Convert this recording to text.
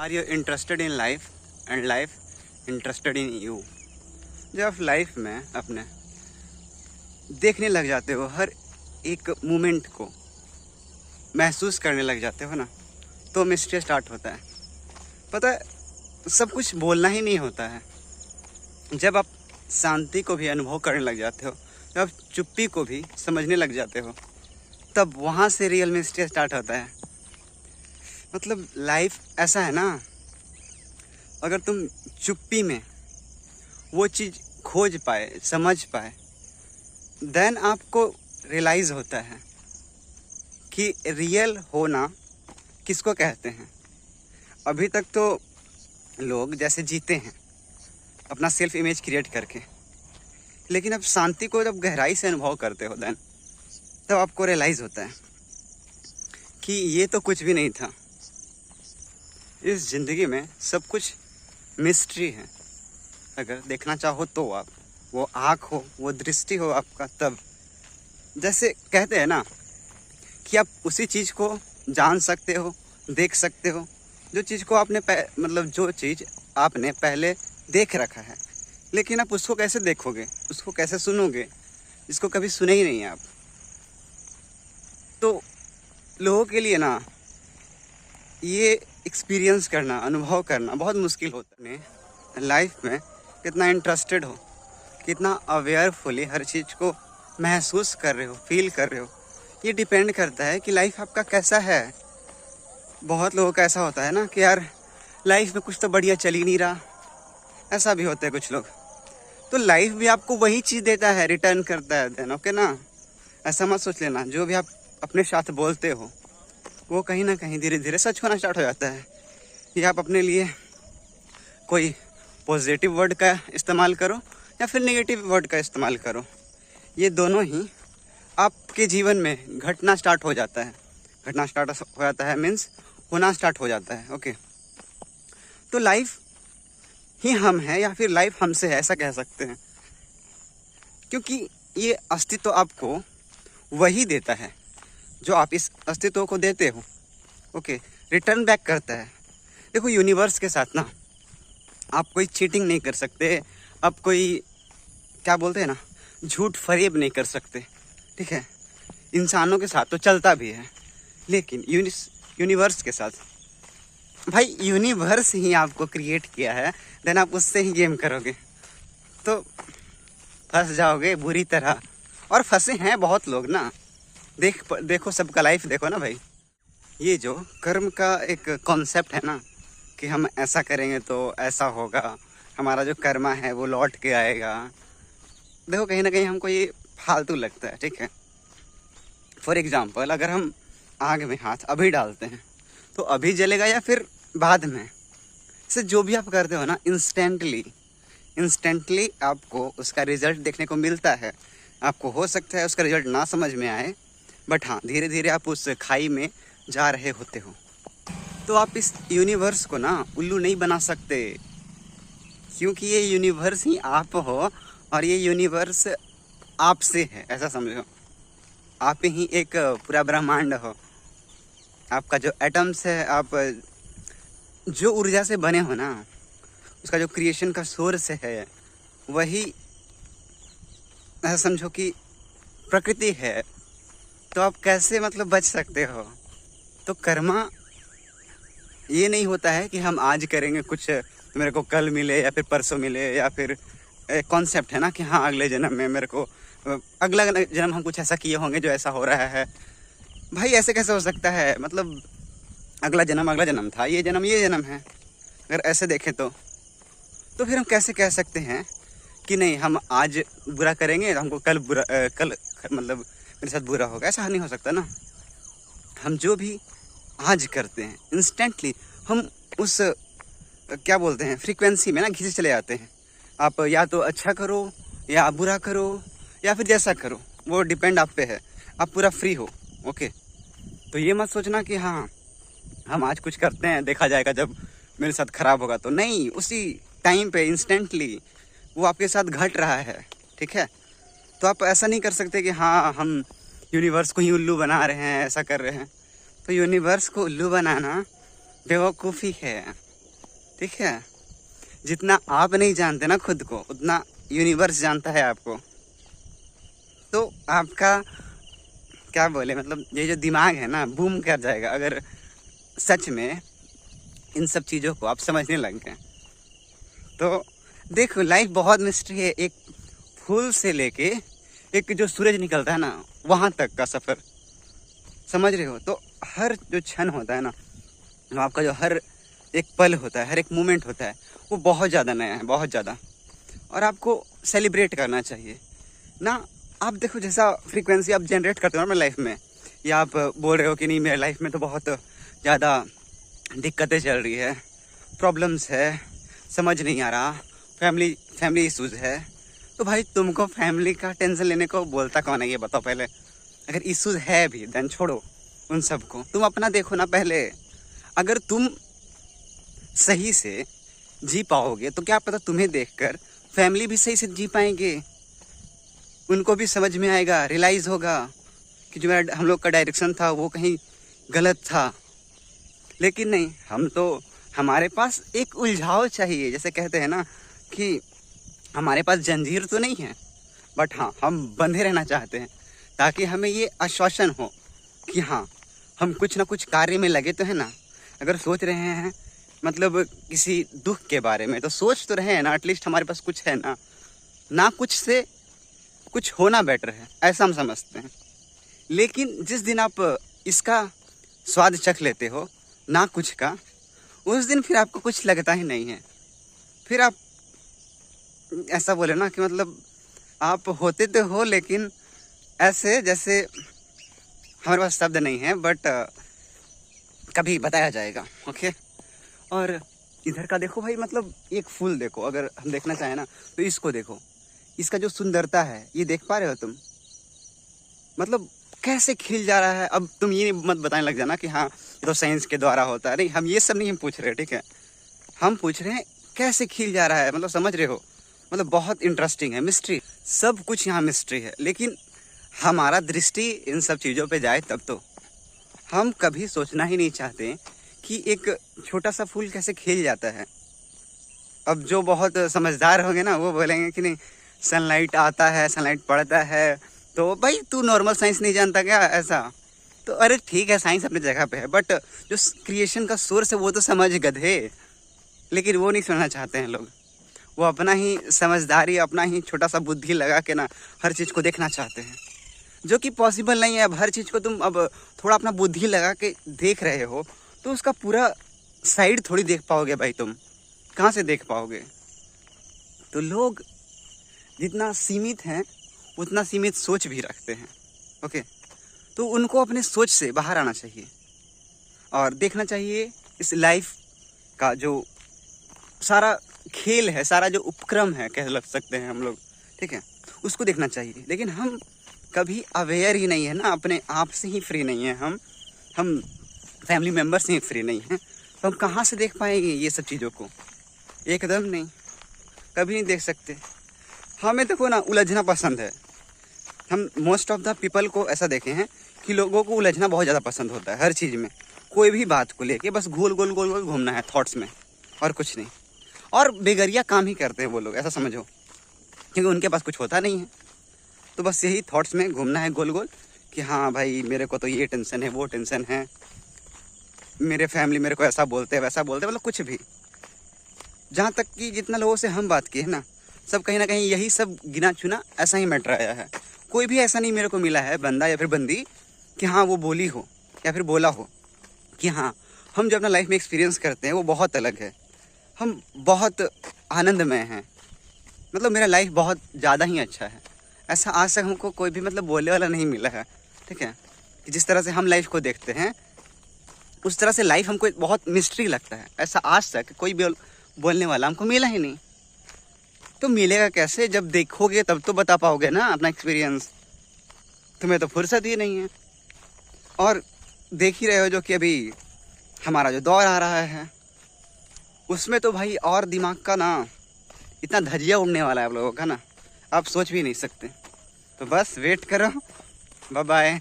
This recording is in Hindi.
Are you interested in life and life interested in you. जब आप लाइफ में अपने देखने लग जाते हो, हर एक मोमेंट को महसूस करने लग जाते हो ना, तो मिस्ट्री स्टार्ट होता है। पता है, सब कुछ बोलना ही नहीं होता है। जब आप शांति को भी अनुभव करने लग जाते हो, जब आप चुप्पी को भी समझने लग जाते हो, तब वहाँ से रियल मिस्ट्री स्टार्ट होता है। मतलब लाइफ ऐसा है ना, अगर तुम चुप्पी में वो चीज़ खोज पाए, समझ पाए, देन आपको रियलाइज़ होता है कि रियल होना किसको कहते हैं। अभी तक तो लोग जैसे जीते हैं अपना सेल्फ इमेज क्रिएट करके, लेकिन अब शांति को जब गहराई से अनुभव करते हो देन तब आपको रियलाइज़ होता है कि ये तो कुछ भी नहीं था। इस ज़िंदगी में सब कुछ मिस्ट्री है। अगर देखना चाहो तो आप, वो आँख हो, वो दृष्टि हो आपका, तब जैसे कहते हैं ना कि आप उसी चीज़ को जान सकते हो, देख सकते हो, जो चीज़ को आपने जो चीज़ आपने पहले देख रखा है। लेकिन आप उसको कैसे देखोगे, उसको कैसे सुनोगे, जिसको कभी सुने ही नहीं आप। तो लोगों के लिए ना ये एक्सपीरियंस करना, अनुभव करना बहुत मुश्किल होता है। लाइफ में कितना इंटरेस्टेड हो, कितना अवेयरफुली हर चीज़ को महसूस कर रहे हो, फील कर रहे हो, ये डिपेंड करता है कि लाइफ आपका कैसा है। बहुत लोगों का ऐसा होता है ना कि यार लाइफ में कुछ तो बढ़िया चल ही नहीं रहा, ऐसा भी होता है कुछ लोग। तो लाइफ भी आपको वही चीज़ देता है, रिटर्न करता है देन, ओके ना। ऐसा मत सोच लेना जो भी आप अपने साथ बोलते हो वो कहीं ना कहीं धीरे धीरे सच होना स्टार्ट हो जाता है। या आप अपने लिए कोई पॉजिटिव वर्ड का इस्तेमाल करो या फिर नेगेटिव वर्ड का इस्तेमाल करो, ये दोनों ही आपके जीवन में घटना स्टार्ट हो जाता है। घटना स्टार्ट हो जाता है मीन्स होना स्टार्ट हो जाता है, ओके। तो लाइफ ही हम हैं या फिर लाइफ हमसे है, ऐसा कह सकते हैं, क्योंकि ये अस्तित्व आपको वही देता है जो आप इस अस्तित्व को देते हो, ओके। रिटर्न बैक करता है। देखो, यूनिवर्स के साथ ना आप कोई चीटिंग नहीं कर सकते, आप कोई क्या बोलते हैं ना, झूठ फरेब नहीं कर सकते, ठीक है। इंसानों के साथ तो चलता भी है, लेकिन यूनिवर्स के साथ, भाई यूनिवर्स ही आपको क्रिएट किया है, देन आप उससे ही गेम करोगे तो फंस जाओगे बुरी तरह। और फंसे हैं बहुत लोग ना। देखो सबका लाइफ देखो ना भाई। ये जो कर्म का एक कॉन्सेप्ट है ना कि हम ऐसा करेंगे तो ऐसा होगा, हमारा जो कर्मा है वो लौट के आएगा, देखो कहीं ना कहीं हमको ये फालतू लगता है, ठीक है। फॉर एग्जांपल, अगर हम आग में हाथ अभी डालते हैं तो अभी जलेगा या फिर बाद में, से जो भी आप करते हो ना इंस्टेंटली आपको उसका रिजल्ट देखने को मिलता है। आपको हो सकता है उसका रिजल्ट ना समझ में आए, बट हाँ धीरे धीरे आप उस खाई में जा रहे होते हो। तो आप इस यूनिवर्स को ना उल्लू नहीं बना सकते, क्योंकि ये यूनिवर्स ही आप हो और ये यूनिवर्स आपसे है, ऐसा समझो। आप ही एक पूरा ब्रह्मांड हो। आपका जो एटम्स है, आप जो ऊर्जा से बने हो ना, उसका जो क्रिएशन का सोर्स है वही, ऐसा समझो कि प्रकृति है। तो आप कैसे बच सकते हो। तो कर्मा ये नहीं होता है कि हम आज करेंगे कुछ तो मेरे को कल मिले या फिर परसों मिले, या फिर एक कॉन्सेप्ट है ना कि हाँ अगले जन्म में मेरे को, अगला जन्म हम कुछ ऐसा किए होंगे जो ऐसा हो रहा है। भाई ऐसे कैसे हो सकता है, अगला जन्म था, ये जन्म है। अगर ऐसे देखें तो फिर हम कैसे कह सकते हैं कि नहीं हम आज बुरा करेंगे तो हमको कल मेरे साथ बुरा होगा, ऐसा नहीं हो सकता ना। हम जो भी आज करते हैं इंस्टेंटली हम उस क्या बोलते हैं फ्रीक्वेंसी में ना खींचे चले जाते हैं। आप या तो अच्छा करो या आप बुरा करो या फिर जैसा करो, वो डिपेंड आप पे है। आप पूरा फ्री हो, ओके। तो ये मत सोचना कि हाँ हम आज कुछ करते हैं देखा जाएगा जब मेरे साथ खराब होगा, तो नहीं, उसी टाइम पे इंस्टेंटली वो आपके साथ घट रहा है, ठीक है। तो आप ऐसा नहीं कर सकते कि हाँ हम यूनिवर्स को ही उल्लू बना रहे हैं, ऐसा कर रहे हैं। तो यूनिवर्स को उल्लू बनाना बेवकूफ़ी है, ठीक है। जितना आप नहीं जानते ना खुद को, उतना यूनिवर्स जानता है आपको। तो आपका क्या बोले, मतलब ये जो दिमाग है ना, बूम कर जाएगा अगर सच में इन सब चीज़ों को आप समझने लग गए। तो देखो, लाइफ बहुत मिस्ट्री है। एक फूल से लेके एक जो सूरज निकलता है ना, वहाँ तक का सफ़र, समझ रहे हो। तो हर जो क्षण होता है ना, आपका जो हर एक पल होता है, हर एक मोमेंट होता है, वो बहुत ज़्यादा नया है, बहुत ज़्यादा। और आपको सेलिब्रेट करना चाहिए ना। आप देखो, जैसा फ्रीक्वेंसी आप जनरेट करते हो ना अपने लाइफ में, या आप बोल रहे हो कि नहीं मेरे लाइफ में तो बहुत ज़्यादा दिक्कतें चल रही है, प्रॉब्लम्स है, समझ नहीं आ रहा, फैमिली इश्यूज़ है। तो भाई तुमको फैमिली का टेंशन लेने को बोलता कौन है, ये बताओ पहले। अगर इश्यूज़ है भी, देन छोड़ो उन सबको, तुम अपना देखो ना पहले। अगर तुम सही से जी पाओगे तो क्या पता तुम्हें देखकर फैमिली भी सही से जी पाएंगे, उनको भी समझ में आएगा, रियलाइज़ होगा कि जो हम लोग का डायरेक्शन था वो कहीं गलत था। लेकिन नहीं, हम तो, हमारे पास एक उलझाव चाहिए। जैसे कहते हैं ना कि हमारे पास जंजीर तो नहीं है, बट हाँ हम बंधे रहना चाहते हैं, ताकि हमें ये आश्वासन हो कि हाँ हम कुछ ना कुछ कार्य में लगे तो है ना। अगर सोच रहे हैं मतलब किसी दुख के बारे में, तो सोच तो रहे हैं ना, एटलीस्ट हमारे पास कुछ है ना कुछ से कुछ होना बेटर है, ऐसा हम समझते हैं। लेकिन जिस दिन आप इसका स्वाद चख लेते हो ना कुछ का, उस दिन फिर आपको कुछ लगता ही नहीं है। फिर आप ऐसा बोले ना कि मतलब आप होते तो हो, लेकिन ऐसे जैसे, हमारे पास शब्द नहीं है, बट कभी बताया जाएगा। ओके। और इधर का देखो भाई, मतलब एक फूल देखो, अगर हम देखना चाहें ना तो इसको देखो, इसका जो सुंदरता है ये देख पा रहे हो तुम, मतलब कैसे खिल जा रहा है। अब तुम ये मत बताने लग जाना कि हाँ ये तो साइंस के द्वारा होता है, नहीं, हम ये सब नहीं हम पूछ रहे, ठीक है। हम पूछ रहे हैं कैसे खिल जा रहा है, मतलब समझ रहे हो, मतलब बहुत इंटरेस्टिंग है, मिस्ट्री, सब कुछ यहाँ मिस्ट्री है। लेकिन हमारा दृष्टि इन सब चीज़ों पे जाए तब तो। हम कभी सोचना ही नहीं चाहते कि एक छोटा सा फूल कैसे खिल जाता है। अब जो बहुत समझदार होंगे ना, वो बोलेंगे कि नहीं सनलाइट आता है, सनलाइट पड़ता है, तो भाई तू नॉर्मल साइंस नहीं जानता क्या ऐसा। तो अरे ठीक है, साइंस अपनी जगह पे है, बट जो क्रिएशन का सोर्स है वो तो समझ गधे। लेकिन वो नहीं सुनना चाहते हैं लोग, वो अपना ही समझदारी, अपना ही छोटा सा बुद्धि लगा के ना हर चीज़ को देखना चाहते हैं, जो कि पॉसिबल नहीं है। अब हर चीज़ को तुम अब थोड़ा अपना बुद्धि लगा के देख रहे हो तो उसका पूरा साइड थोड़ी देख पाओगे भाई, तुम कहाँ से देख पाओगे। तो लोग जितना सीमित हैं उतना सीमित सोच भी रखते हैं। ओके। तो उनको अपने सोच से बाहर आना चाहिए और देखना चाहिए इस लाइफ का जो सारा खेल है, सारा जो उपक्रम है कह लग सकते हैं हम लोग, ठीक है, उसको देखना चाहिए। लेकिन हम कभी अवेयर ही नहीं है ना, अपने आप से ही फ्री नहीं है, हम फैमिली मेम्बर से ही फ्री नहीं हैं। तो हम कहाँ से देख पाएंगे ये सब चीज़ों को, एकदम नहीं, कभी नहीं देख सकते। हमें देखो ना उलझना पसंद है। हम मोस्ट ऑफ द पीपल को ऐसा देखे हैं कि लोगों को उलझना बहुत ज़्यादा पसंद होता है, हर चीज़ में, कोई भी बात को लेके बस गोल गोल गोल गोल घूमना है थॉट्स में, और कुछ नहीं। और बेगरिया काम ही करते हैं वो लोग, ऐसा समझो, क्योंकि उनके पास कुछ होता नहीं है, तो बस यही थॉट्स में घूमना है गोल गोल कि हाँ भाई मेरे को तो ये टेंशन है, वो टेंशन है, मेरे फैमिली मेरे को ऐसा बोलते हैं वैसा बोलते हैं, मतलब कुछ भी। जहाँ तक कि जितना लोगों से हम बात किए ना, सब कहीं ना कहीं यही सब गिना चुना ऐसा ही मैटर आया है। कोई भी ऐसा नहीं मेरे को मिला है बंदा या फिर बंदी कि हाँ वो बोली हो या फिर बोला हो कि हाँ हम जो अपना लाइफ में एक्सपीरियंस करते हैं वो बहुत अलग है, हम बहुत आनंदमय हैं, मतलब मेरा लाइफ बहुत ज़्यादा ही अच्छा है। ऐसा आज तक हमको कोई भी मतलब बोलने वाला नहीं मिला है, ठीक है, कि जिस तरह से हम लाइफ को देखते हैं उस तरह से लाइफ हमको बहुत मिस्ट्री लगता है। ऐसा आज तक कोई बोलने वाला हमको मिला ही नहीं। तो मिलेगा कैसे, जब देखोगे तब तो बता पाओगे ना अपना एक्सपीरियंस। तुम्हें तो फुर्सत ही नहीं है। और देख ही रहे हो जो कि अभी हमारा जो दौर आ रहा है उसमें तो भाई और दिमाग का ना इतना धजिया उड़ने वाला है आप लोगों का ना, आप सोच भी नहीं सकते। तो बस वेट करो, बाय बाय।